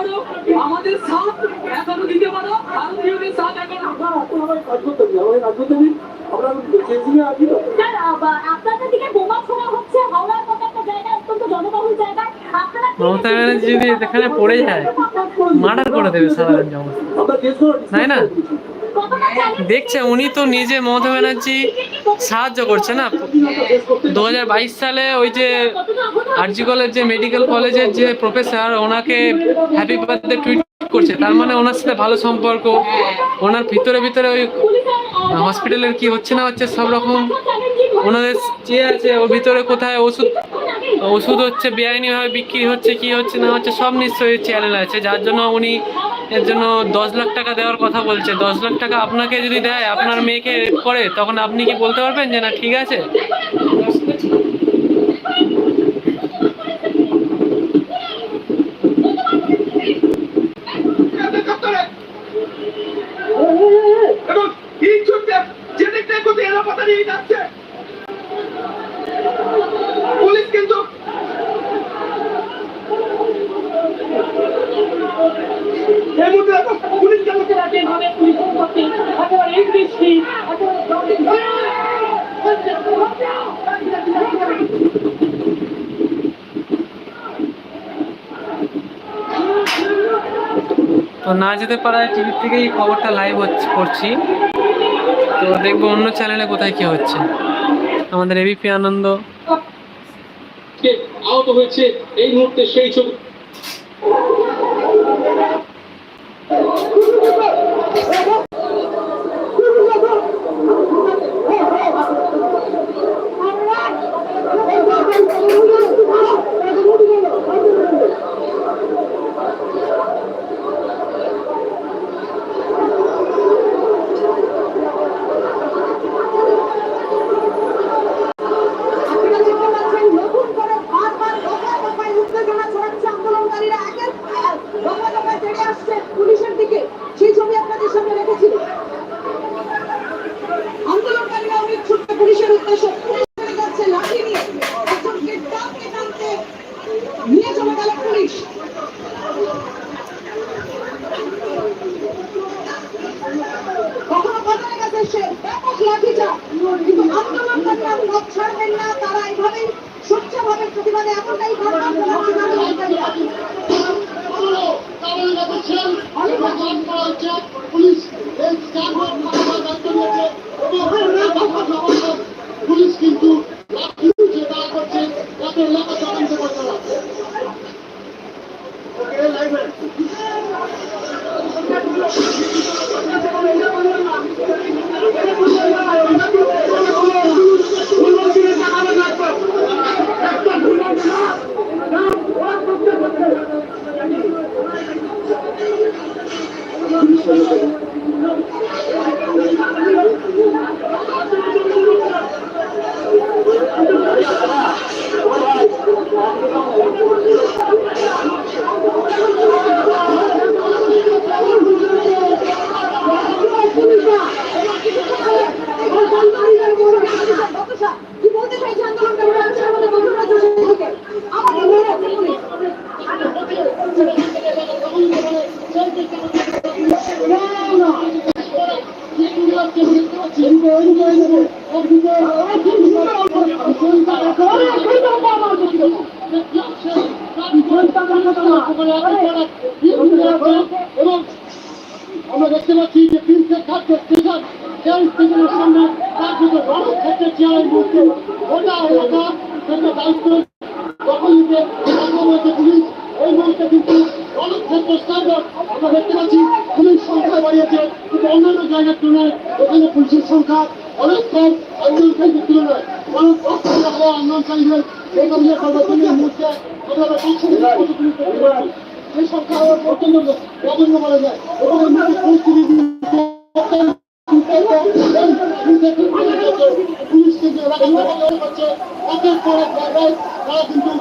11 আমাদের সাথ 11 দিতে পারো, ভারতীয়দের সাথ 11 আমার কাজ করতে দিন, আমার কাজ করতে দিন। আমরা চেঞ্জিং এ আছি তো। স্যার, আপনাদের দিকে বোমা ছোড়া হচ্ছে হাওড়ার মতো একটা জায়গায়, অত্যন্ত জনবহুল জায়গায়। আপনারা মমতা ব্যানার্জি যদি এখানে পড়ে যায় মার্ডার করে দেবে সাধারণ জনতা, আমরা কেস করে তাই না? কতটা চ্যালেঞ্জ দেখছে উনি তো নিজে, মমতা ব্যানার্জি সাহায্য করছে না। 2022 সালে ওই যে আরজি কলেজ যে মেডিকেল কলেজের যে প্রফেসর, ওনাকে হ্যাপি বার্থডে টুইট করছে, তার মানে ওনার সাথে ভালো সম্পর্ক। ওনার ভিতরে ভিতরে ওই হসপিটালের কি হচ্ছে না হচ্ছে সব রকম ওনাদের চেয়ে আছে। ওর ভিতরে কোথায় ওষুধ হচ্ছে বেআইনিভাবে বিক্রি হচ্ছে, কি হচ্ছে না হচ্ছে সব নিশ্চয়ই চ্যানেল আছে, যার জন্য উনি এর জন্য 10 লাখ টাকা দেওয়ার কথা বলছে। 10 লাখ টাকা আপনাকে যদি দেয়, আপনার মেয়েকে করে, তখন আপনি কি বলতে পারবেন যে না ঠিক আছে? এবং এই ছুটে যে দেখতে কোথায় এরা পথে নিয়ে যাচ্ছে, পুলিশ কিন্তু এই মুহূর্তে পুলিশ কেন যেভাবে পুলিশ করতে একেবারে এই দৃষ্টি তো না যেতে পারায় টিভি থেকেই খবরটা লাইভ করছি। তো দেখবো অন্য চ্যানেলে কোথায় কি হচ্ছে। আমাদের এবিপি আনন্দ আহত হয়েছে এই মুহূর্তে সেই ছবি। পুলিশের দিকে সেই ছবি আপনাদের সামনে রেখেছি। আন্দোলনকারীরা অনেক ছোট্ট পুলিশের উদ্দেশ্যে পুলিশ যাচ্ছে লাঠি নিয়ে, একজনকে টানতে টানতে নিয়ে চলে গেল পুলিশ। কখনো বাজারে গেছে সে ব্যাপক লাঠিচার্জ, কিন্তু আন্দোলনকারীরা পথ ছাড়বেন না। তারা এইভাবেই স্বচ্ছভাবে প্রতিবাদে এমনটাই ঘটনা চালাচ্ছেন আন্দোলনকারীরা। পুলিশ কিন্তু করছে তাতে এলাকা তদন্ত করতে পারছে। কি বলতে চাইছে আন্দোলনকারীরা? আমাদের বন্ধুরা থেকে আমাদের মেয়েরা পুলিশ এবং আমরা দেখতে পাচ্ছি যে প্রিন্সের খাদ্য স্টেশন সেই স্টেশনের সামনে তার কিন্তু রণক্ষেত্রে চেয়ারের মধ্যে গোটা এলাকা থেকে দায়িত্ব দখল নিতে হয়েছে পুলিশ। এই মুহূর্তে কিন্তু রণক্ষেত্র স্ট্যান্ডার্ড আমরা দেখতে পাচ্ছি পুলিশ সংখ্যা বাড়িয়েছে, কিন্তু অন্যান্য জায়গার তুলনায় এখানে পুলিশের সংখ্যা অনেক কম আন্দোলনকারীদের তুলনায়। কারণ আন্দোলনকারীদের এই ধরনের প্রদর্শনের মুহূর্তে সেই সংখ্যা অত্যন্ত নগণ্য বলা যায় এবং পরিস্থিতি পুলিশ কিন্তু এলাকা করছে একের পর এক জায়গায় তারা কিন্তু